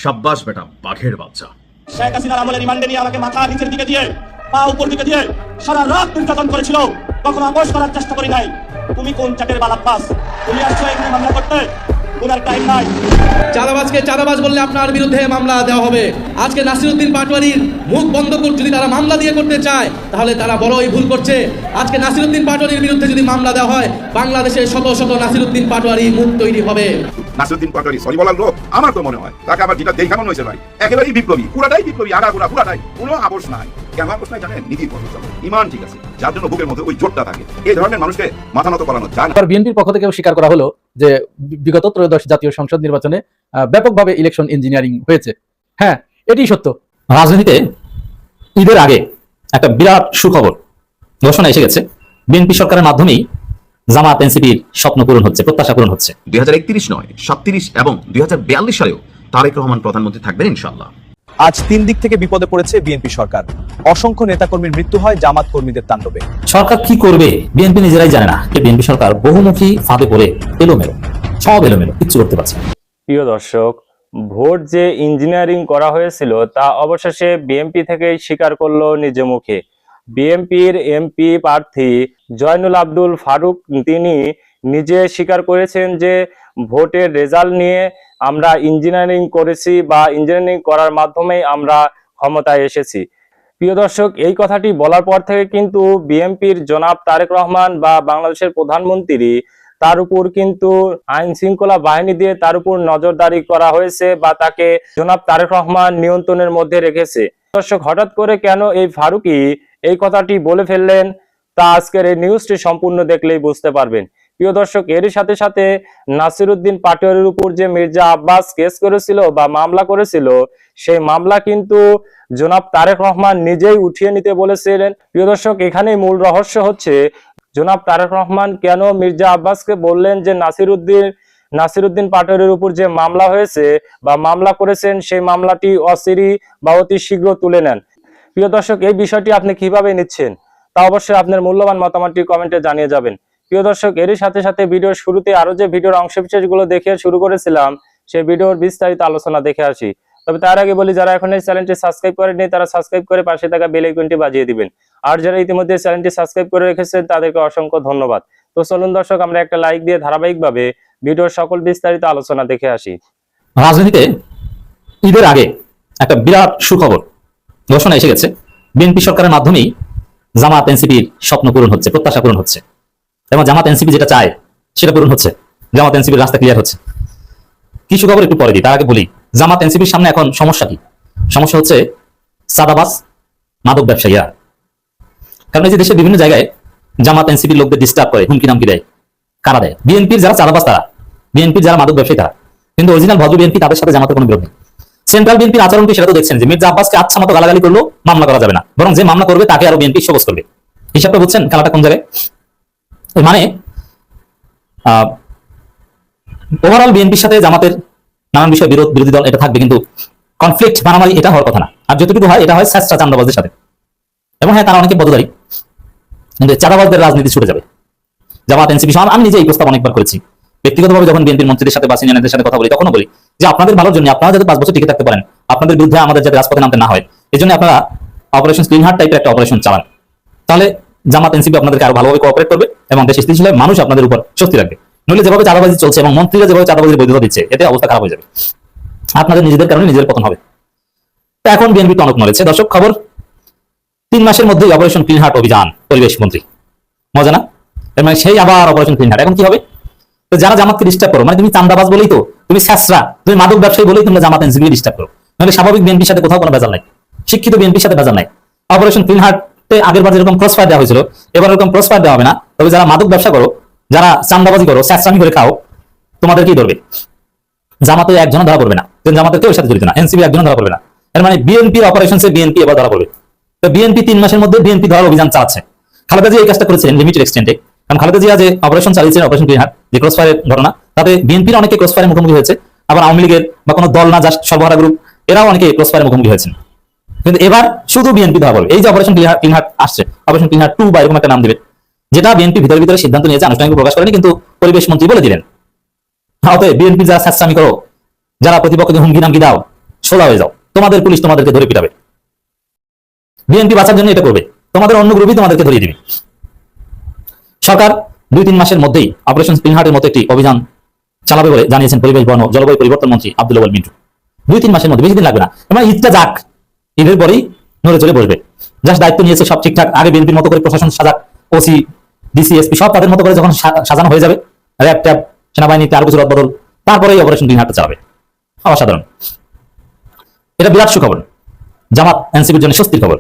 সাব্বাস বেটা বাঘের বাচ্চা। শেখ হাসিনার আমলে রিমান্ডে নিয়ে আমাকে মাথা নিচের দিকে দিয়ে পা উপর দিকে দিয়ে সারা রাত নির্যাতন করেছিল, কখনো আপোষ করার চেষ্টা করি নাই। তুমি কোন চাটের বালাপ্পাস? তুমি আসছো এখানে মামলা করতে, তোমার টাইম নাই। চাঁদাবাজকে চাঁদাবাজ বললে আপনার বিরুদ্ধে মামলা দেওয়া হবে। আজকে নাসিরউদ্দিন পাটোয়ারির মুখ বন্ধ করে যদি তারা মামলা দিয়ে করতে চায় তাহলে তারা বড়ই ভুল করছে। আজকে নাসিরউদ্দিন পাটোয়ারির বিরুদ্ধে যদি মামলা দেওয়া হয় বাংলাদেশে শত শত নাসিরউদ্দিন পাটোয়ারি মুখ তৈরি হবে। নাসিরউদ্দিন পাটোয়ারি সরি বলার লোক আমার তো মনে হয় তাকে আবার যেটা দেখানো হয়েছে ভাই একেবারেই বিপ্লবী, পুরাটাই বিপ্লবী, আগাগোড়া পুরাটাই, কোনো আপোষ নাই। কেন আপোষ নাই জানেন? নীতির পথে চলে, ইমান ঠিক আছে, যার জন্য বুকের মধ্যে ওই জোরটা থাকে। এই ধরনের মানুষকে মাথা নত করানো যায় না। বিএনপির পক্ষ থেকেও স্বীকার করা হলো যে বিগত ত্রয়োদশ জাতীয় সংসদ নির্বাচনে ব্যাপকভাবে ইলেকশন ইঞ্জিনিয়ারিং হয়েছে। হ্যাঁ, এটি সত্য। রাজনীতিতে ঈদের আগে একটা বিরাট সুখবর ঘোষণা এসে গেছে। বিএনপি সরকারের মাধ্যমেই জামাত এনসিপির স্বপ্ন পূরণ হচ্ছে, প্রত্যাশা পূরণ হচ্ছে। 2031 নয় 37 এবং 2042 সালেও তারেক রহমান প্রধানমন্ত্রী থাকবেন ইনশাআল্লাহ। আজ তিন দিক থেকে বিপদে পড়েছে বিএনপি সরকার। অসংখ্য নেতাকর্মীর মৃত্যু হয় জামাত কর্মীদের তাণ্ডবে। সরকার কি করবে বিএনপি নিজেরাই জানে না। বিএনপি সরকার বহুমুখী ফাঁদে পড়ে এলোমেলো, সব এলোমেলো, কিচ্ছু করতে পারছে না। প্রিয় দর্শক, ভোট যে ইঞ্জিনিয়ারিং করা হয়েছিল তা অবশেষে বিএনপি থেকেই স্বীকার করলো নিজ মুখে। বিএনপির এমপি প্রার্থী জয়নুল আব্দুল ফারুক তিনি নিজে স্বীকার করেছেন যে ভোটের রেজাল্ট নিয়ে আমরা ইঞ্জিনিয়ারিং করেছি বা ইঞ্জিনিয়ারিং করার মাধ্যমেই আমরা ক্ষমতায় এসেছি। প্রিয় দর্শক, এই কথাটি বলার পর থেকে কিন্তু বিএনপির জনাব তারেক রহমান বা বাংলাদেশের প্রধানমন্ত্রী তার উপর কিন্তু আইন শৃঙ্খলা বাহিনী দিয়ে তার উপর নজরদারি করা হয়েছে বা তাকে জনাব তারেক রহমান নিয়ন্ত্রণের মধ্যে রেখেছে। দর্শক, হঠাৎ করে কেন এই ফারুকই এই কথাটি বলে ফেললেন তা আজকের এই নিউজটি সম্পূর্ণ দেখলেই বুঝতে পারবেন। প্রিয় দর্শক, এরই সাথে সাথে নাসিরউদ্দিন পাটোয়ারির উপর যে মির্জা আব্বাস কেস করেছিল বা মামলা করেছিল সেই মামলা কিন্তু জনাব তারেক রহমান নিজেই উঠিয়ে নিতে বলেছিলেন। প্রিয় দর্শক, এখানেই মূল রহস্য হচ্ছে জনাব তারেক রহমান কেন মির্জা আব্বাসকে বললেন যে নাসিরউদ্দিন পাটোয়ারির উপর যে মামলা হয়েছে বা মামলা করেছেন সেই মামলাটি অচিরেই বা অতি শীঘ্র তুলে নেন। প্রিয় দর্শক, এই বিষয়টি আপনি কিভাবে নিচ্ছেন তা অবশ্যই আপনার মূল্যবান মতামতটি কমেন্টে জানিয়ে যাবেন। প্রিয় দর্শক, এরই সাথে সাথে ভিডিওর শুরুতে আরো যে ভিডিওর অংশবিশেষগুলো দেখে শুরু করেছিলাম সেই ভিডিওর বিস্তারিত আলোচনা দেখে আসি। তবে তার আগে বলি, যারা এখন এই চ্যানেলটি সাবস্ক্রাইব করেননি তারা সাবস্ক্রাইব করে পাশে থাকা বেল আইকনটি বাজিয়ে দিবেন। আর যারা ইতিমধ্যে চ্যানেলটি সাবস্ক্রাইব করে রেখেছেন তাদেরকে অসংখ্য ধন্যবাদ। তো চলুন দর্শক, আমরা একটা লাইক দিয়ে ধারাবাহিকভাবে ভিডিওর সকল বিস্তারিত আলোচনা দেখে আসি। রাজনীতিতে ঈদের আগে একটা বিরাট সুখবর ঘোষণা এসে গেছে। বিএনপি সরকারের মাধ্যমেই জামাত এনসিপির স্বপ্ন পূরণ হচ্ছে, প্রত্যাশা পূরণ হচ্ছে এবং জামাত এনসিপি যেটা চায় সেটা পূরণ হচ্ছে। জামাত এনসিপির রাস্তা ক্লিয়ার হচ্ছে। কি সুখবর একটু পরে দিই, তার আগে বলি জামাত এনসিপির সামনে এখন সমস্যা কি? সমস্যা হচ্ছে চাঁদাবাজ, মাদক ব্যবসায়ীরা। কারণ এই যে দেশের বিভিন্ন জায়গায় জামাত এনসিপির লোকদের ডিস্টার্ব করে, হুমকি নামকি দেয়। কারা দেয়? বিএনপির যারা চাঁদাবাজ তারা, বিএনপির যারা মাদক ব্যবসায়ী তারা। কিন্তু অরিজিনাল ভদ্র বিএনপি, তাদের সাথে জামাতের কোনো বিরোধ নেই। সেন্ট্রাল বিএনপির আচরণ কি সেটা তো দেখছেন যে মির্জা আব্বাসকে আচ্ছা মতো গালাগালি করলো, মামলা করা যাবে না, বরং যে মামলা করবে তাকে আরো বিএনপি সবুজ করবে। হিসাবটা বুঝছেন খেলাটা কোন জায়গায়? মানে ওভারঅল বিএনপির সাথে জামাতের নানান বিষয়ে বিরোধী দল এটা থাকবে, কিন্তু কনফ্লিক্ট মারামারি এটা হওয়ার কথা না। আর যতটুকু হয় এটা হয় স্যাঁচড়া চাঁদাবাজদের সাথে। এবং হ্যাঁ, তারা অনেকে বদদারি, কিন্তু চাঁদাবাজদের রাজনীতি ছুটে যাবে জামাত এনসিপি। আমি নিজে এই প্রস্তাব অনেকবার করেছি ব্যক্তিগতভাবে, যখন বিএনপির মন্ত্রীদের সাথে বা সিনিয়রদের সাথে কথা বলি তখনও বলি যে আপনাদের ভালোর জন্য, আপনারা যাতে 5 বছর টিকে থাকতে পারেন, আপনাদের বিরুদ্ধে আমাদের যাতে রাজপথে নামতে না হয়, এই জন্য আপনারা অপারেশন ক্লিন হার্ট টাইপের একটা অপারেশন চালান। তাহলে জামাত এনসিপি আপনাদেরকে আরো ভালোভাবে কোঅপারেট করবে এবং দেশ স্থিতিশীল হয়, মানুষ আপনাদের উপর স্বস্তি রাখবে। নইলে যেভাবে চাঁদাবাজি চলছে এবং মন্ত্রীরা যেভাবে চাঁদাবাজির বৈধতা দিচ্ছে, এতে অবস্থা খারাপ হয়ে যাবে, আপনাদের নিজেদের কারণে নিজের পতন হবে। তো এখন বিএনপি টনক নড়েছে। দর্শক, খবর 3 মাসের মধ্যেই অপারেশন ক্লিন হার্ট অভিযান, পরিবেশ মন্ত্রী, মজা না? মানে সেই আবার অপারেশন ক্লিন হার্ট। এখন কি হবে? তো যারা জামাতকে ডিস্টার্ব করো, মানে তুমি চাঁদাবাজ বলেই তো, তুমি স্যাঁচড়া, তুমি মাদক ব্যবসায়ী বলেই তোমরা জামাত এনসিপি ডিস্টার্ব করো। নাহলে স্বাভাবিক বিএনপির সাথে কোথাও কোনো ভেজাল নাই, শিক্ষিত বিএনপির সাথে ভেজাল নাই। অপারেশন ক্লিন হার্টে আগেরবার যেরকম ক্রস ফায়ার দেওয়া হয়েছিল, এবার এরকম ক্রস ফায়ার দেওয়া হবে না। তবে যারা মাদক ব্যবসা করো, যারা চাঁদাবাজি করো, স্যাঁচড়ামি করে খাও, তোমাদের কি ধরবে? জামাতে একজন ধরা পড়বে না, জামাতের কেউ সাথে জড়িত না, এনসিপি একজন ধরা পড়বে না। এর মানে বিএনপির অপারেশনসে বিএনপি এবার ধরা পড়বে। তো বিএনপি 3 মাসের মধ্যে বিএনপি ধরার অভিযান চালাচ্ছে। খালেদা জিয়া এই কাজটা করেছিলেন লিমিটেড এক্সটেন্টে। কারণ খালেদা জিয়া যে অপারেশন চালিয়েছিলেন, অপারেশন ক্লিন হার্ট, যে ক্রস ফায়ারের ঘটনা, তাতে বিএনপির অনেকে ক্রস ফায়ারের মুখোমুখি হয়েছে। আবার আওয়ামী লীগের বা কোনো দল না, জাস্ট সর্বহারা গ্রুপ, এরাও অনেকে ক্রস ফায়ারের মুখোমুখি হয়েছেন। কিন্তু এবার শুধু বিএনপি ধরা পড়বে। এই যে অপারেশন ক্লিন হার্ট আসছে, অপারেশন ক্লিন হার্ট 2 বা এরকম একটা নাম দেবে, যেটা বিএনপি ভিতরে ভিতরে সিদ্ধান্ত নিয়েছে, আনুষ্ঠানিক প্রকাশ করেনি, কিন্তু পরিবেশ মন্ত্রী বলে দিলেন। অতএব বিএনপি যারা স্যাঁচড়ামি করো, যারা প্রতিপক্ষকে হুমকি নামকি দাও, সোজা হয়ে যাও, তোমাদের পুলিশ তোমাদেরকে ধরে পিটাবে। বিএনপি বাঁচার জন্য এটা করবে, তোমাদের অন্য গ্রুপই তোমাদেরকে ধরিয়ে দিবে। সরকার 2-3 মাসের মধ্যেই অপারেশন স্প্রিং হার্টের মতো একটি অভিযান চালাবে বলে জানিয়েছেন পরিবেশ বন ও জলবায়ু পরিবর্তন মন্ত্রী আব্দুল আওয়াল মিন্টু। 2-3 মাসের মধ্যে, বেশি দিন লাগবে না। মানে ঈদটা যাক, ঈদের পরেই নড়ে চলে বসবে। জাস্ট দায়িত্ব নিয়েছে সব ঠিকঠাক, আগে বিএনপির মতো করে প্রশাসন সাজাক, ওসি ডিসি এসপি সব তাদের মতো করে যখন সাজানো হয়ে যাবে, র্যাব ট্যাব সেনাবাহিনীতে আরো কিছু রদবদল, তারপরেই অপারেশন স্প্রিং হার্টটা চালাবে। অসাধারণ, এটা বিরাট সুখবর, জামাত এনসিপির জন্য স্বস্তির খবর।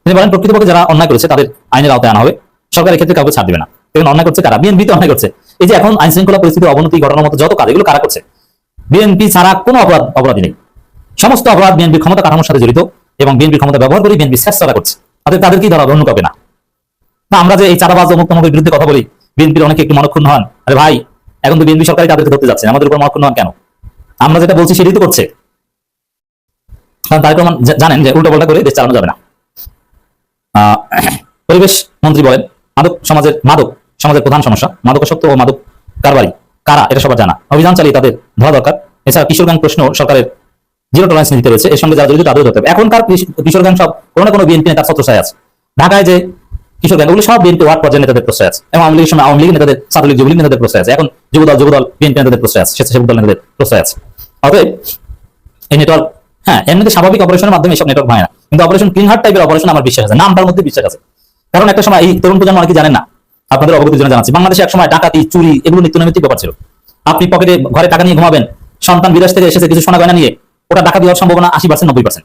তিনি বলেন প্রকৃতপক্ষে যারা অন্যায় করেছে তাদের আইনের আওতায় আনা হবে, সরকার এক্ষেত্রে কাউকে ছাড় দিবে না। এখন অন্যায় করছে কারা? বিএনপি তো অন্যায় করছে। এই যে এখন আইন শৃঙ্খলা পরিস্থিতির অবনতি ঘটানোর মতো যত কাজ, এগুলো কারা করছে? বিএনপি ছাড়া কোনো অপরাধী নেই। সমস্ত অপরাধ বিএনপির ক্ষমতা কাঠামোর সাথে জড়িত এবং বিএনপির ক্ষমতা ব্যবহার করে বিএনপি চেষ্টা করছে, তাদেরকেই ধরা, অন্য কাউকে না। আমরা যে এই চাঁদাবাজ অমুক তমুকের বিরুদ্ধে কথা বলি, বিএনপির অনেকে একটু মনক্ষুণ্ণ হন, আরে ভাই এখন তো বিএনপি সরকারই তাদেরকে ধরতে যাচ্ছে, আমাদের উপর মনক্ষুণ্ণ হন কেন? আমরা যেটা বলছি সেটাই তো করছে। কারণ তারেক রহমান জানেন যে উল্টো পাল্টা করে দেশ চালানো যাবে না। পরিবেশ মন্ত্রী বলেন মাদক সমাজের প্রধান সমস্যা, মাদকাসক্ত ও মাদক কারবারি কারা এটা সবার জানা, অভিযান চালিয়ে তাদের ধরা দরকার। এছাড়া কিশোর গ্যাং প্রশ্ন সরকারের জিরো টলারেন্স নীতিতে রয়েছে, এর সঙ্গে যারা জড়িত তাদেরও ধরতে হবে। এখনকার কিশোর গ্যাং সব কোনো না কোনো বিএনপি নেতার ছত্রছায়ায় আছে। ঢাকায় যে কিশোর গ্যাং, ওগুলো সব বিএনপি ওয়ার্ড পর্যায়ের নেতাদের প্রশ্রয় আছে, এবং আওয়ামী লীগের সময় আওয়ামী লীগ নেতাদের, ছাত্রলীগ যুবলীগ নেতাদের প্রশ্রয় আছে, এখন যুবদল বিএনপি নেতাদের প্রশ্রয় আছে, স্বেচ্ছাসেবক দল নেতাদের প্রশ্রয় আছে। অতএব এই নেটওয়ার্ক, হ্যাঁ এমনিতে স্বাভাবিক অপারেশনের মাধ্যমে এইসব নেটওয়ার্ক ভাঙে না, কিন্তু অপারেশন ক্লিন হার্ট টাইপের অপারেশন আমার বিশ্বাস আছে, নামটার মধ্যে বিশ্বাস আছে। কারণ একটা সময়, এই তরুণ প্রজন্ম অনেকে জানেন না, আপনাদের অবগতির জন্য জানাচ্ছি, বাংলাদেশে একসময় ডাকাতি চুরি এগুলো নিত্যনৈমিত্তিক ব্যাপার ছিল। আপনি পকেটে ঘরে টাকা নিয়ে ঘুমাবেন, সন্তান বিদেশ থেকে এসেছে কিছু সোনা গয়না নিয়ে, ওটা ডাকাতি হওয়ার সম্ভাবনা 80% 90%।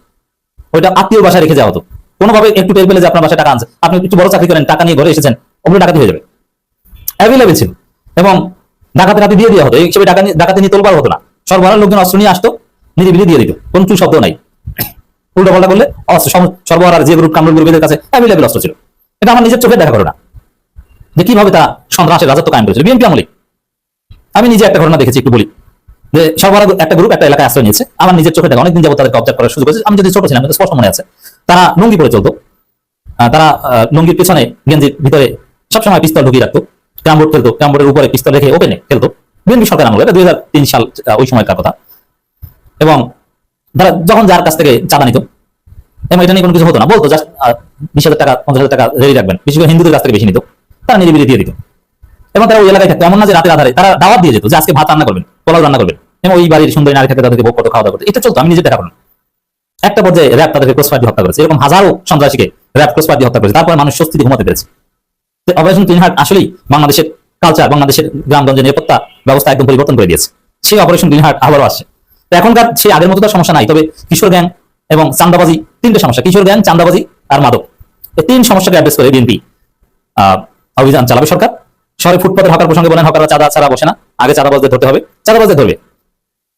ওইটা আত্মীয় বাসায় রেখে যাওয়া হতো, কোনোভাবে একটু টের পেলে যে আপনার বাসায় টাকা আনছে, আপনি একটু বড় চাকরি করেন, টাকা নিয়ে ঘরে এসেছেন, ওগুলো ডাকাতি হয়ে যাবে, অ্যাভেলেবেল ছিল। এবং ডাকাতি রাতি দিয়ে দেওয়া হতো, এই হিসেবে ডাকাতি নিয়ে তোলবার হতো না, সরবরাহ লোকজন অস্ত্র নিয়ে আসতো, নিরিবিলি দিয়ে দিত, কোনো চুল শব্দ নাই। উল্টো পাল্টা করলে অস্ত্র সরবরাহ যে গ্রুপ কামরুল গ্রুপের কাছে অ্যাভেলেবেল অস্ত্র ছিল। এটা আমার নিজের চোখে দেখা করো না যে কিভাবে তারা সন্ত্রাসের রাজত্ব কায়েম করেছিল বিএনপি আমলে। আমি নিজে একটা ঘটনা দেখেছি, একটু বলি। যে সরবরাহ একটা গ্রুপ একটা এলাকায় আশ্রয় নিয়েছে, আমার নিজের চোখে দেখা, অনেকদিন যাবত তাদেরকে অবজার্ভ করার সুযোগ হয়েছে। আমি যদি ছোট ছিলাম, স্পষ্ট মনে আছে, তারা লুঙ্গি পরে চলতো, তারা লুঙ্গির পেছনে গেঞ্জির ভিতরে সবসময় পিস্তল ঢুকিয়ে রাখতো, ক্যামবোর্ড খেলতো, ক্যামবোর্ডের উপরে পিস্তল রেখে ওপেনে খেলতো, বিএনপি সরকার আমলে, এটা 2003 সাল ওই সময়কার কথা। এবং তারা যখন যার কাছ থেকে চাঁদা নিত, এবং এটা নিয়ে কোনো কিছু হতো না, বলতো জাস্ট 20,000 টাকা 50,000 টাকা রেডি রাখবেন, বিশেষ করে হিন্দুদের কাছ থেকে বেশি নিত, তারা নিরিবিলি দিয়ে দিত। এবং তারা ওই এলাকায় থাকতো, এমন না যে রাতের আধারে, তারা দাওয়াত দিয়ে যেত যে আজকে ভাত রান্না করবেন, পোলাও রান্না করবেন, এবং ওই বাড়ির সুন্দরী নারী থাকতে তাদেরকে ভোগ করতো, খাওয়া দাওয়া করতো, এটা চলতো, আমি নিজে দেখা করলাম। একটা পর্যায়ে র্যাব তাদেরকে ক্রসফায়ার দিয়ে হত্যা করেছে, এরকম হাজারো সন্ত্রাসীকে র্যাব ক্রসফায়ার দিয়ে হত্যা করেছে, তারপরে মানুষ স্বস্তিতে ঘুমাতে পেরেছে। অপারেশন ক্লিন হার্ট আসলেই বাংলাদেশের কালচার, বাংলাদেশের গ্রামগঞ্জের নিরাপত্তা ব্যবস্থা একদম পরিবর্তন করে দিয়েছে। সেই অপারেশন ক্লিন হার্ট আবারও আসছে। এখনকার সেই আগের মতো তার সমস্যা নাই, তবে কিশোর গ্যাং এবং চাঁদাবাজি, তিনটে সমস্যা, কিশোর গ্যাং, চাঁদাবাজি আর মাদক, এই তিন সমস্যাকে অ্যাড্রেস করে বিএনপি অভিযান চালাবে। সরকার শহরে ফুটপাতের হকার প্রসঙ্গে বলেন, হকাররা চাঁদা ছাড়া বসে না, আগে চাঁদাবাজদের ধরতে হবে, চাঁদাবাজদের ধরবে।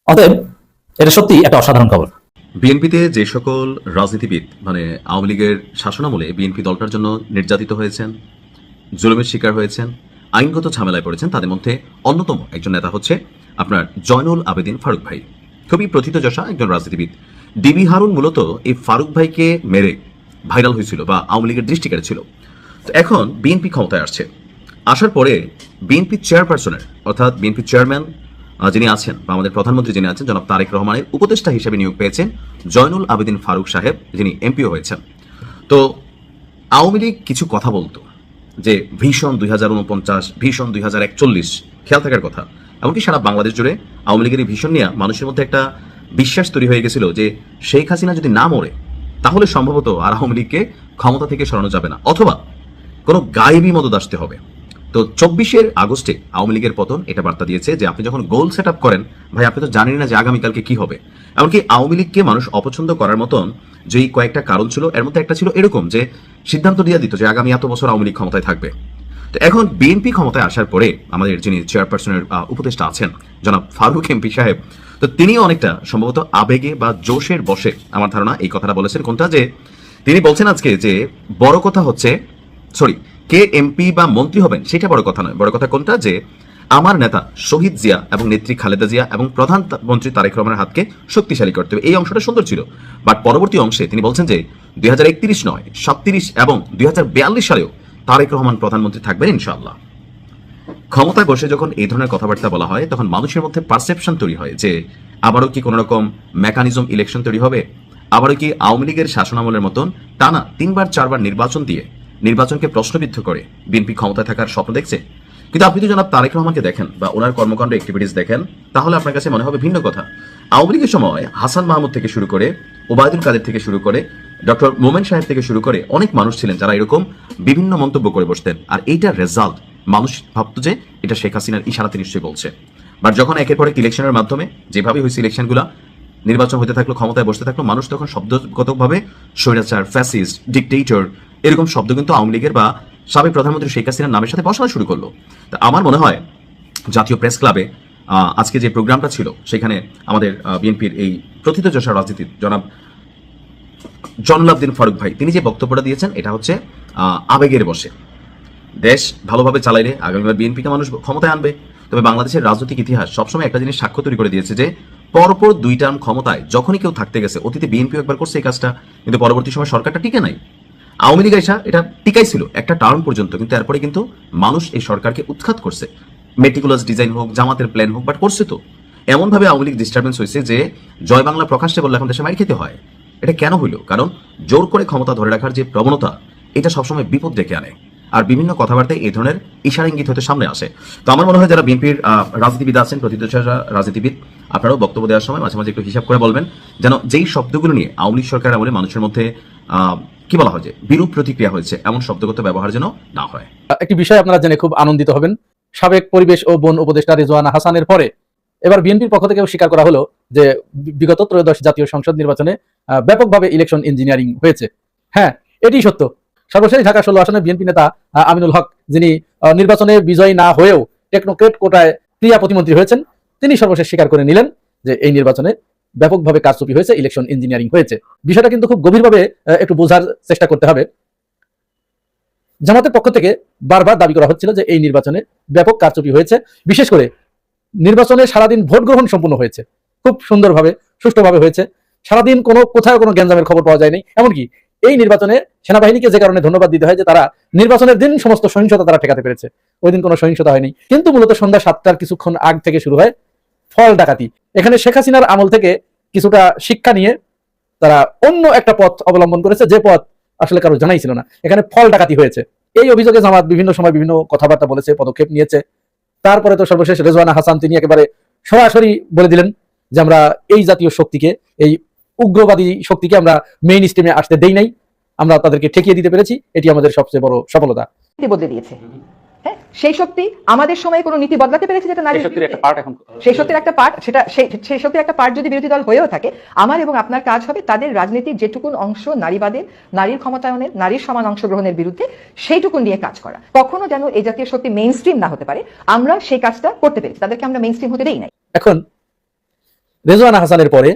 অতএব এটা সত্যি একটা অসাধারণ খবর। বিএনপিতে যে সকল রাজনীতিবিদ মানে আওয়ামী লীগের শাসনামলে বিএনপি দলটার জন্য নির্যাতিত হয়েছেন, জুলুমের শিকার হয়েছেন, আইনগত ঝামেলায় পড়েছেন, তাদের মধ্যে অন্যতম একজন নেতা হচ্ছে আপনার জয়নুল আবেদিন ফারুক ভাই। খুবই প্রথিতযশা একজন রাজনীতিবিদ। ডিবি হারুন মূলত এই ফারুক ভাইকে মেরে ভাইরাল হয়েছিল বা আওয়ামী লীগের দৃষ্টি কেড়েছিল। তো এখন বিএনপি ক্ষমতায় আসছে, আসার পরে বিএনপি চেয়ারপারসনের অর্থাৎ বিএনপি চেয়ারম্যান যিনি আছেন বা আমাদের প্রধানমন্ত্রী যিনি আছেন জনাব তারেক রহমানের উপদেষ্টা হিসেবে নিয়োগ পেয়েছেন জয়নুল আবেদিন ফারুক সাহেব, যিনি এমপিও হয়েছেন। তো আওয়ামী লীগ কিছু কথা বলতো যে ভীষণ 2049, ভীষণ 2041, খেয়াল থাকার কথা। এমনকি সারা বাংলাদেশ জুড়ে আওয়ামী লীগের এই ভীষণ নিয়ে মানুষের মধ্যে একটা বিশ্বাস তৈরি হয়ে গেছিল যে শেখ হাসিনা যদি না মরে তাহলে সম্ভবত আর আওয়ামী লীগকে ক্ষমতা থেকে সরানো যাবে না, অথবা কোনো গায়েবী মদত আসতে হবে। তো 24 আগস্টে আওয়ামী লীগের পতন এটা বার্তা দিয়েছে যে আপনি যখন গোল সেট আপ করেন ভাই, আপনি তো জানেন না যে আগামীকালকে কি হবে। এমনকি আওয়ামী লীগকে মানুষ অপছন্দ করার মতন যেই কয়েকটা কারণ ছিল, এর মধ্যে একটা ছিল এরকম যে সিদ্ধান্ত দিয়ে দিত যে আগামী এত বছর আওয়ামী লীগ ক্ষমতায় থাকবে। তো এখন বিএনপি ক্ষমতায় আসার পরে আমাদের যিনি চেয়ারপারসনের উপদেষ্টা আছেন জনাব ফারুক এমপি সাহেব, তো তিনি অনেকটা সম্ভবত আবেগে বা জোশের বশে আমার ধারণা এই কথাটা বলেছেন। কোনটা যে তিনি বলছেন আজকে যে বড় কথা হচ্ছে, কে এমপি বা মন্ত্রী হবেন সেটা বড় কথা নয়, বড় কথা কোনটা যে আমার নেতা শহীদ জিয়া এবং নেত্রী খালেদা জিয়া এবং প্রধানমন্ত্রী তারেক রহমানের হাতকে শক্তিশালী করতে হবে। এই অংশটা সুন্দর ছিল, বাট পরবর্তী অংশে তিনি বলছেন যে 2031 নয় 37 এবং 2042 সালেও তারেক রহমান প্রধানমন্ত্রী থাকবেন ইনশাআল্লাহ। ক্ষমতায় বসে যখন এই ধরনের কথাবার্তা বলা হয় তখন মানুষের মধ্যে পারসেপশন তৈরি হয় যে আবারও কি কোনো রকম মেকানিজম ইলেকশন তৈরি হবে, আবারও কি আওয়ামী লীগের শাসনামলের মতন টানা 3বার 4বার নির্বাচন দিয়ে নির্বাচনকে প্রশ্নবিদ্ধ করে বিএনপি ক্ষমতায় থাকার স্বপ্ন দেখছে। কিন্তু আপনি তো জনাব তারেক রহমানকে দেখেন বা ওনার কর্মকাণ্ড অ্যাক্টিভিটিস দেখেন, তাহলে আপনার কাছে মনে হবে ভিন্ন কথা। আওয়ামী লীগের সময় হাসান মাহমুদ থেকে শুরু করে ওবায়দুল কাদের থেকে শুরু করে ডক্টর মোমেন সাহেব থেকে শুরু করে অনেক মানুষ ছিলেন যারা এরকম বিভিন্ন মন্তব্য করে বসতেন, আর এইটার রেজাল্ট মানুষ ভাবতো যে এটা শেখ হাসিনার ইশারাতে নিশ্চয়ই বলছে। বাট যখন একের পর এক ইলেকশনের মাধ্যমে যেভাবে হয়েছে ইলেকশনগুলো, নির্বাচন হতে থাকলো, ক্ষমতায় বসতে থাকলো, মানুষ তখন শব্দগতভাবে স্বৈরাচার, ফ্যাসিস্ট, ডিকটেটর এরকম শব্দ কিন্তু আওয়ামী লীগের বা সাবেক প্রধানমন্ত্রী শেখ হাসিনার নামের সাথে বসানো শুরু করলো। তা আমার মনে হয় জাতীয় প্রেস ক্লাবে আজকে যে প্রোগ্রামটা ছিল সেখানে আমাদের বিএনপির এই প্রথিতযশা রাজনীতির জনাব জয়নুল আবদিন ফারুক ভাই তিনি যে বক্তব্যটা দিয়েছেন এটা হচ্ছে আবেগের বশে। দেশ ভালোভাবে চালাইলে আগামীবার বিএনপিকে মানুষ ক্ষমতায় আনবে। তবে বাংলাদেশের রাজনৈতিক ইতিহাস সবসময় একটা জিনিস সাক্ষ্য তৈরি করে দিয়েছে যে পরপর 2 টার্ম ক্ষমতায় যখনই কেউ থাকতে গেছে, অতীতে বিএনপি একবার করছে এই কাজটা, কিন্তু পরবর্তী সময় সরকারটা টিকে নাই। আওয়ামী লীগ এসা এটা টিকাইছিল একটা টার্ম পর্যন্ত, কিন্তু এরপরে কিন্তু মানুষ এই সরকারকে উৎখাত করছে, মেটিকুলাস ডিজাইন হোক, জামাতের প্ল্যান হোক, বাট করছে তো এমনভাবে আওয়ামী লীগ ডিস্টারবেন্স হয়েছে যে জয় বাংলা প্রকাশ্যে বললে এখন দেশে মাইর খেতে হয়। এটা কেন হইল? কারণ জোর করে ক্ষমতা ধরে রাখার যে প্রবণতা এটা সবসময় বিপদ ডেকে আনে, আর বিভিন্ন কথাবার্তায় এই ধরনের ইশারা ইঙ্গিত হতে সামনে আসে। তো আমার মনে হয় যারা বিএনপির রাজনীতিবিদ আছেন, প্রথিতযশা রাজনীতিবিদ, আপনারাও বক্তব্য দেওয়ার সময় মাঝে মাঝে একটু হিসাব করে বলবেন, যেন যেই শব্দগুলো নিয়ে আওয়ামী লীগ সরকার আমলে মানুষের মধ্যে কি বলা হয় যে বিরূপ প্রতিক্রিয়া হয়েছে এমন শব্দগত ব্যবহার যেন না হয়। একটি বিষয় আপনারা জেনে খুব আনন্দিত হবেন, সাবেক পরিবেশ ও বন উপদেষ্টা রেজওয়ানা হাসানের পরে এবার বিএনপির পক্ষ থেকেও স্বীকার করা হলো যে বিগত 13শ জাতীয় সংসদ নির্বাচনে ব্যাপকভাবে ইলেকশন ইঞ্জিনিয়ারিং হয়েছে। হ্যাঁ, এটি সত্য। সর্বশেষ ঢাকা 16 আসনে বিএনপি নেতা আমিনুল হক, যিনি নির্বাচনে বিজয়ী না হয়েও টেকনোক্রেট কোটায় ক্রিয়া প্রতিমন্ত্রী হয়েছেন, তিনি সর্বশেষ স্বীকার করে নিলেন যে এই নির্বাচনে ব্যাপকভাবে কারচুপি হয়েছে, ইলেকশন ইঞ্জিনিয়ারিং হয়েছে। বিষয়টা কিন্তু খুব গভীরভাবে একটু বোঝার চেষ্টা করতে হবে। জামাতের পক্ষ থেকে বারবার দাবি করা হচ্ছিল যে এই নির্বাচনে ব্যাপক কারচুপি হয়েছে, বিশেষ করে নির্বাচনে সারাদিন ভোট গ্রহণ সম্পূর্ণ হয়েছে, খুব সুন্দরভাবে সুষ্ঠুভাবে হয়েছে, সারাদিন কোথাও কোনো গ্যাঞ্জামের খবর পাওয়া যায়নি। এমনকি এই নির্বাচনে সেনাবাহিনীকে যে কারণে ধন্যবাদ দিতে হয় যে তারা নির্বাচনের দিন সমস্ত সহিংসতা তারা ঠেকাতে পেরেছে, ওই দিন কোনো সহিংসতা হয়নি। কিন্তু মূলত সন্ধ্যা 7টার কিছুক্ষণ আগ থেকে শুরু হয় ফল ডাকাতি। এখানে শেখ হাসিনার আমল থেকে কিছুটা শিক্ষা নিয়ে তারা অন্য একটা পথ অবলম্বন করেছে, যে পথ আসলে কারো জানাই ছিল না। এখানে ফল ডাকাতি হয়েছে, এই অভিযোগে জামাত বিভিন্ন সময় বিভিন্ন কথাবার্তা বলেছে, পদক্ষেপ নিয়েছে। তারপরে তো সর্বশেষ রেজওয়ানা হাসান তিনি একেবারে সরাসরি বলে দিলেন যে আমরা এই জাতীয় শক্তিকে, এই উগ্রবাদী শক্তিকে আমরা মেইন স্ট্রিমে আসতে দেই নাই, আমরা তাদেরকে ঠেকিয়ে দিতে পেরেছি, এটি আমাদের সবচেয়ে বড় সফলতা। বদলে দিয়েছে। হ্যাঁ, সেই শক্তি আমাদের সময় কোনো নীতি বদলাতে পেরেছে, যেটা নারী শক্তির একটা পার্ট। এখন সেই শক্তির একটা পার্ট, সেটা সেই শক্তির একটা পার্ট যদি বিরোধী দল হয়েও থাকে, আমার এবং আপনার কাজ হবে তাদের রাজনীতির যেটুকুন অংশ নারীবাদের, নারীর ক্ষমতায়নের, নারীর সমান অংশগ্রহণের বিরুদ্ধে সেইটুকুন নিয়ে কাজ করা। কখনো যেন এই জাতীয় শক্তি মেইন স্ট্রিম না হতে পারে, আমরা সেই কাজটা করতে পেরেছি, তাদেরকে আমরা মেইন স্ট্রিম হতে দেই নাই। এখন রেজওয়ানা হাসানের পরে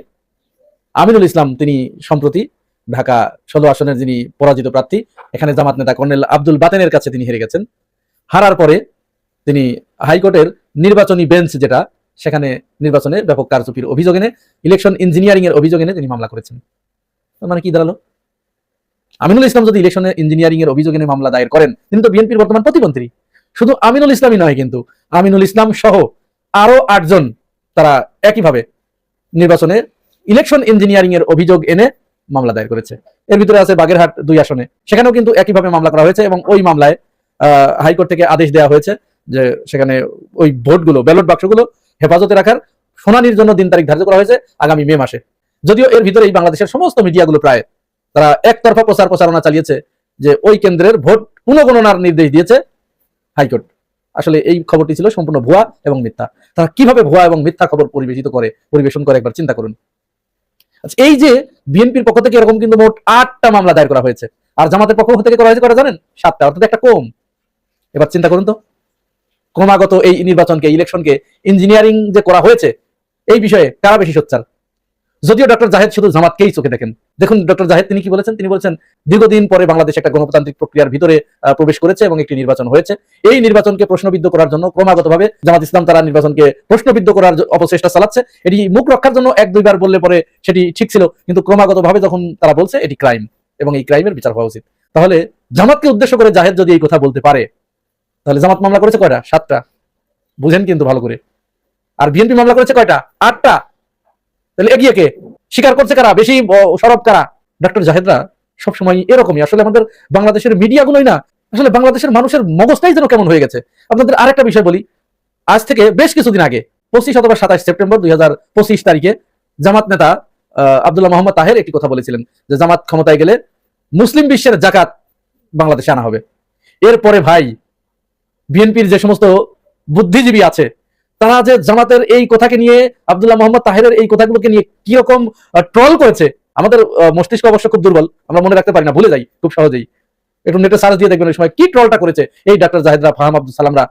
আমিনুল ইসলাম তিনি সম্প্রতি ঢাকা 16 আসনের যিনি পরাজিত প্রার্থী, এখানে জামাত নেতা কর্নেল আব্দুল বাতেনের কাছে তিনি হেরে গেছেন। হারার পরে তিনি হাইকোর্টের নির্বাচনী বেঞ্চ, যেটা সেখানে নির্বাচনে ব্যাপক কারচুপির অভিযোগ এনে, ইলেকশন ইঞ্জিনিয়ারিং এর অভিযোগ এনে তিনি মামলা করেছেন। মানে কি দাঁড়ালো? আমিনুল ইসলাম যদি ইলেকশন ইঞ্জিনিয়ারিং এর অভিযোগ এনে মামলা দায়ের করেন, তিনি তো বিএনপির বর্তমান প্রতিমন্ত্রী। শুধু আমিনুল ইসলামই নয়, কিন্তু আমিনুল ইসলাম সহ আরো 8 জন তারা একইভাবে নির্বাচনে ইলেকশন ইঞ্জিনিয়ারিং এর অভিযোগ এনে মামলা দায়ের করেছে। এর ভিতরে আছে বাগেরহাট 2 আসনে, সেখানেও কিন্তু একইভাবে মামলা করা হয়েছে এবং ওই মামলায় হাইকোর্ট থেকে আদেশ দেওয়া হয়েছে যে সেখানে ওই ভোটগুলো, ব্যালট বাক্সগুলো হেফাজতে রাখার শুনানির জন্য দিন তারিখ ধার্য করা হয়েছে আগামী মে মাসে। যদিও এর ভিতরেই বাংলাদেশের সমস্ত মিডিয়াগুলো প্রায় তারা একতরফা প্রচারণা চালিয়েছে যে ওই কেন্দ্রের ভোট পুনঃগণনার নির্দেশ দিয়েছে হাইকোর্ট। আসলে এই খবরটি ছিল সম্পূর্ণ ভুয়া এবং মিথ্যা। তারা কিভাবে ভুয়া এবং মিথ্যা খবর পরিবেশন করে একবার চিন্তা করুন। আচ্ছা, এই যে বিএনপির পক্ষ থেকে এরকম কিন্তু মোট 8টা মামলা দায়ের করা হয়েছে, আর জামাতের পক্ষ থেকে করা হয়েছে করা জানেন 7টা, অর্থাৎ একটা কম। এবার চিন্তা করুন তো, ক্রমাগত এই নির্বাচনকে, ইলেকশনকে ইঞ্জিনিয়ারিং যে করা হয়েছে, এই বিষয়ে কারা বেশি সোচ্চার? যদিও ডক্টর জাহেদ শুধু জামাতকেই চোখে দেখেন। দেখুন ডক্টর জাহেদ তিনি কি বলেছেন, তিনি বলেছেন দীর্ঘদিন পরে বাংলাদেশ একটা গণতান্ত্রিক প্রক্রিয়ার ভিতরে প্রবেশ করেছে এবং একটি নির্বাচন হয়েছে। এই নির্বাচনকে প্রশ্নবিদ্ধ করার জন্য ক্রমাগতভাবে জামাত ইসলাম তারা নির্বাচনকে প্রশ্নবিদ্ধ করার অপচেষ্টা চালাচ্ছে। এটি মুখ রক্ষার জন্য 1-2 বার বললে পরে সেটি ঠিক ছিল, কিন্তু ক্রমাগতভাবে যখন তারা বলছে এটি ক্রাইম এবং এই ক্রাইমের বিচার হওয়া উচিত। তাহলে জামাতকে উদ্দেশ্য করে জাহেদ যদি এই কথা বলতে পারে, তাহলে জামাত মামলা করেছে কয়টা? 7টা। বুঝেন কিন্তু ভালো করে। আর বিএনপি মামলা করেছে কয়টা? 8টা। তাহলে এগিয়ে কে? স্বীকার করছে কারা? বেশি সরব কারা? ডক্টর জাহেদরা সবসময় এরকমই। আসলে আমাদের বাংলাদেশের মিডিয়াগুলোই না, আসলে বাংলাদেশের মানুষের মগজটাই যেন কেমন হয়ে গেছে। আপনাদের আরেকটা বিষয় বলি, আজ থেকে বেশ কিছুদিন আগে 25 অথবা 27 সেপ্টেম্বর 2025 তারিখে জামাত নেতা আব্দুল্লাহ মোহাম্মদ তাহের একটি কথা বলেছিলেন যে জামাত ক্ষমতায় গেলে মুসলিম বিশ্বের জাকাত বাংলাদেশে আনা হবে। এরপরে ভাই বিএনপির যে সমস্ত বুদ্ধিজীবী আছে তারা যে জামাতের এই কথাকে নিয়ে, আব্দুল্লাহ মোহাম্মদ তাহেরের এই কথাগুলোকে নিয়ে কিরকম ট্রল করেছে, আমাদের মস্তিষ্ক অবশ্য খুব দুর্বল, আমরা মনে রাখতে পারি না, ভুলে যাই খুব সহজেই। একটু নেটে সার্চ দিয়ে দেখবেন ওই সময় কি ট্রলটা করেছে এই ডক্টর জাহেদরা, ফাহাম আব্দুল সালামরা,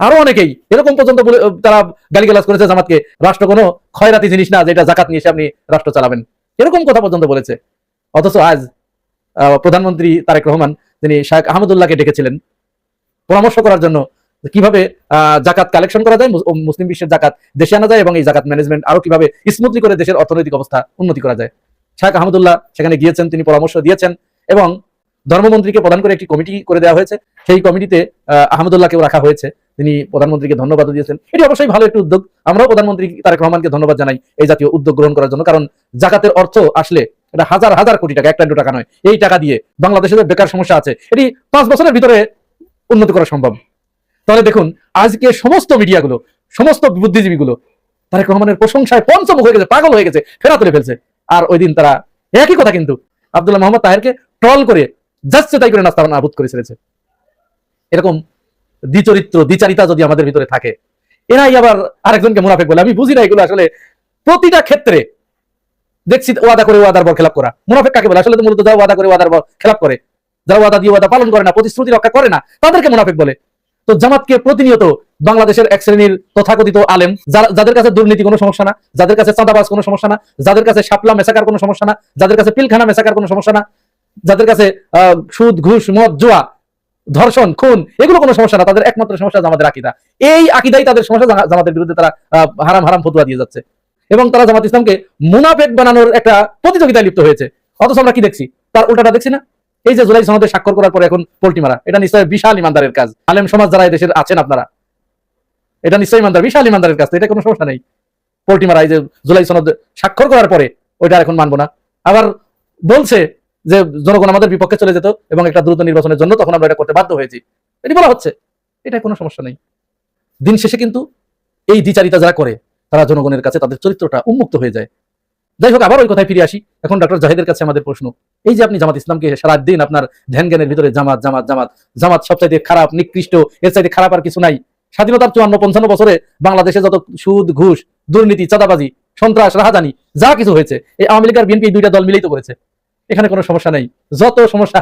আরো অনেকেই এরকম পর্যন্ত তারা গালিগালাজ করেছে জামাতকে, রাষ্ট্র কোনো ক্ষয়রাতি জিনিস না যেটা জাকাত নিয়ে এসে আপনি রাষ্ট্র চালাবেন, এরকম কথা পর্যন্ত বলেছে। অথচ আজ প্রধানমন্ত্রী তারেক রহমান তিনি শাহ আহমদুল্লাহকে ডেকেছিলেন পরামর্শ করার জন্য কিভাবে জাকাত কালেকশন করা যায়, মুসলিম বিশ্বের জাকাত দেশে আনা যায় এবং এই জাকাত ম্যানেজমেন্ট আরো কিভাবে স্মুথলি করে দেশের অর্থনৈতিক অবস্থা উন্নতি করা যায়। শাহ আহমদুল্লাহ সেখানে গিয়েছেন, তিনি পরামর্শ দিয়েছেন এবং ধর্মমন্ত্রীকে প্রদান করে একটি কমিটি করে দেওয়া হয়েছে। সেই কমিটিতে আহমদুল্লাহকেও রাখা হয়েছে, তিনি প্রধানমন্ত্রীকে ধন্যবাদ দিয়েছেন। এটি অবশ্যই ভালো একটি উদ্যোগ, আমরাও প্রধানমন্ত্রী তারেক রহমানকে ধন্যবাদ জানাই এই জাতীয় উদ্যোগ গ্রহণ করার জন্য। কারণ জাকাতের অর্থ আসলে এটা হাজার হাজার কোটি টাকা, 1-2 টাকা নয়। এই টাকা দিয়ে বাংলাদেশের যে বেকার সমস্যা আছে এটি 5 বছরের ভিতরে উন্নতি করা সম্ভব। তাহলে দেখুন আজকে সমস্ত মিডিয়াগুলো, সমস্ত বুদ্ধিজীবীগুলো তারেক রহমানের প্রশংসায় পঞ্চমুখ হয়ে গেছে, পাগল হয়ে গেছে, ফেরা তুলে ফেলছে। আর ওই দিন তারা একই কথা কিন্তু আব্দুল্লাহ মোহাম্মদ তাহেরকে ট্রল করে যাচ্ছে তাই করে নাস্তা নাবুদ করে ছেড়েছে। এরকম দ্বিচরিত্র দ্বিচারিতা যদি আমাদের ভিতরে থাকে, এরাই আবার আরেকজনকে মুনাফেক বলে। আমি বুঝি না এগুলো আসলে প্রতিটা ক্ষেত্রে দেখছি ওয়াদা করে ওয়াদার বর খেলাপ করা। মুনাফেক কাকে বলে? আসলে তো মূলত যারা ওয়াদা করে ওয়াদার বর খেলাপ করে, যারা ওয়াদা দিয়ে ওয়াদা পালন করে না, প্রতিশ্রুতি রক্ষা করে না, তাদেরকে মুনাফেক বলে। তো জামাতকে প্রতিনিয়ত বাংলাদেশের এক শ্রেণীর তথাকথিত আলেম, যাদের কাছে দুর্নীতি কোনো সমস্যা না, যাদের কাছে চাঁদাবাজ কোনো সমস্যা না, যাদের কাছে শাপলা মেসাকার কোনো সমস্যা না, যাদের কাছে পিলখানা মেসাকার কোনো সমস্যা না, যাদের কাছে সুদ ঘুষ মদ জুয়া ধর্ষণ খুন এগুলো কোনো সমস্যা না, তাদের একমাত্র সমস্যা জামাতের আকীদা। এই আকীদাই তাদের সমস্যা, জামাতের বিরুদ্ধে তারা হারাম হারাম ফতোয়া দিয়ে যাচ্ছে এবং তারা জামাত ইসলামকে মুনাফেক বানানোর একটা প্রতিযোগিতায় লিপ্ত হয়েছে। অথচ আমরা কি দেখছি? তার উল্টাটা দেখছি না? এই যে জুলাই সনদে স্বাক্ষর করার পরে এখন পোল্টি মারা, এটা নিশ্চয়ই বিশাল ইমানদারের কাজ। আলেম সমাজ যারা দেশের আছেন আপনারা, এটা নিশ্চয়ই ইমানদার, বিশাল ইমানদারের কাজ, এটা কোনো সমস্যা নেই। পোল্টি মারা, এই যে জুলাই সনদ স্বাক্ষর করার পরে ওইটা এখন মানবো না, আবার বলছে যে জনগণ আমাদের বিপক্ষে চলে যেত এবং একটা দ্রুত নির্বাচনের জন্য তখন আমরা এটা করতে বাধ্য হয়েছি, এটি বলা হচ্ছে। এটা কোনো সমস্যা নেই। দিন শেষে কিন্তু এই দ্বিচারিতা যারা করে তারা জনগণের কাছে তাদের চরিত্রটা উন্মুক্ত হয়ে যায়। যাই হোক, আবার ওই কথায় ফিরে আসি। এখন ডক্টর জাহিদের কাছে আমাদের প্রশ্ন, এই যে আপনি জামাত ইসলামকে সারা দিন আপনার ধ্যান জ্ঞানের ভিতরে জামাত জামাত জামাত জামাত সবচাইতে খারাপ, নিকৃষ্ট, এর চাইতে খারাপ আর কিছু নাই। স্বাধীনতার 54-55 বছরে বাংলাদেশে যত সুদ ঘুষ দুর্নীতি চাঁদাবাজি সন্ত্রাস রাহাজানি যা কিছু হয়েছে এই আওয়ামী লীগ আর বিএনপি দুইটা দল মিলেই তো করেছে। এখানে কোনো সমস্যা নাই। যত সমস্যা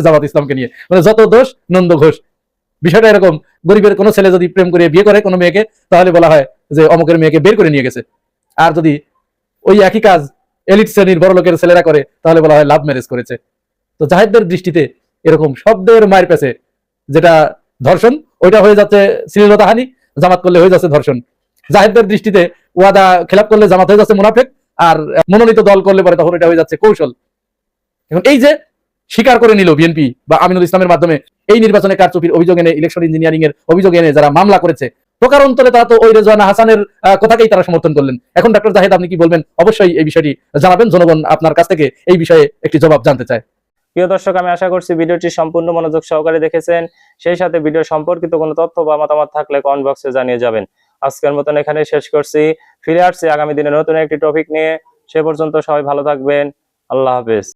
জামাত ইসলামকে নিয়ে, মানে যত দোষ নন্দ ঘোষ। বিষয়টা এরকম, গরিবের কোনো ছেলে যদি প্রেম করে বিয়ে করে কোনো মেয়েকে, তাহলে বলা হয় যে অমুকের মেয়েকে বের করে নিয়ে গেছে। আর যদি ওই একই কাজ এলিট শ্রেণীর বড় লোকের ছেলেরা করে, তাহলে বলা হয় লাভ ম্যারেজ করেছে। তো জাহেদদের দৃষ্টিতে এরকম শব্দের মায়ের পেছে যেটা ধর্ষণ, ওইটা হয়ে যাচ্ছে শ্লীলতাহানি, জামাত করলে হয়ে যাচ্ছে ধর্ষণ। জাহেদদের দৃষ্টিতে ওয়াদা খেলাপ করলে জামাত হয়ে যাচ্ছে মুনাফেক, আর মনোনীত দল করলে পরে তখন এটা হয়ে যাচ্ছে কৌশল। এখন এই যে স্বীকার করে নিল বিএনপি বা আমিনুল ইসলামের মাধ্যমে এই নির্বাচনে কারচুপির অভিযোগ এনে, ইলেকশন ইঞ্জিনিয়ারিং এর অভিযোগ এনে যারা মামলা করেছে, প্রকারান্তরে তারা তো ওই রেজওয়ানা হাসানের কথাকেই তারা সমর্থন করলেন। এখন ডক্টর জাহেদ আপনি কি বলবেন? অবশ্যই এই বিষয়টি জানাবেন, জনগণ আপনার কাছ থেকে এই বিষয়ে একটি জবাব জানতে চায়। প্রিয় দর্শক, আমি আশা করছি ভিডিওটি সম্পূর্ণ মনোযোগ সহকারে দেখেছেন। সেই সাথে ভিডিও সম্পর্কিত কোনো তথ্য বা মতামত থাকলে কমেন্ট বক্সে জানিয়ে যাবেন। আজকের মতন এখানে শেষ করছি, ফিরে আসছি আগামী দিনে নতুন একটি টপিক নিয়ে। সে পর্যন্ত সবাই ভালো থাকবেন। আল্লাহ হাফেজ।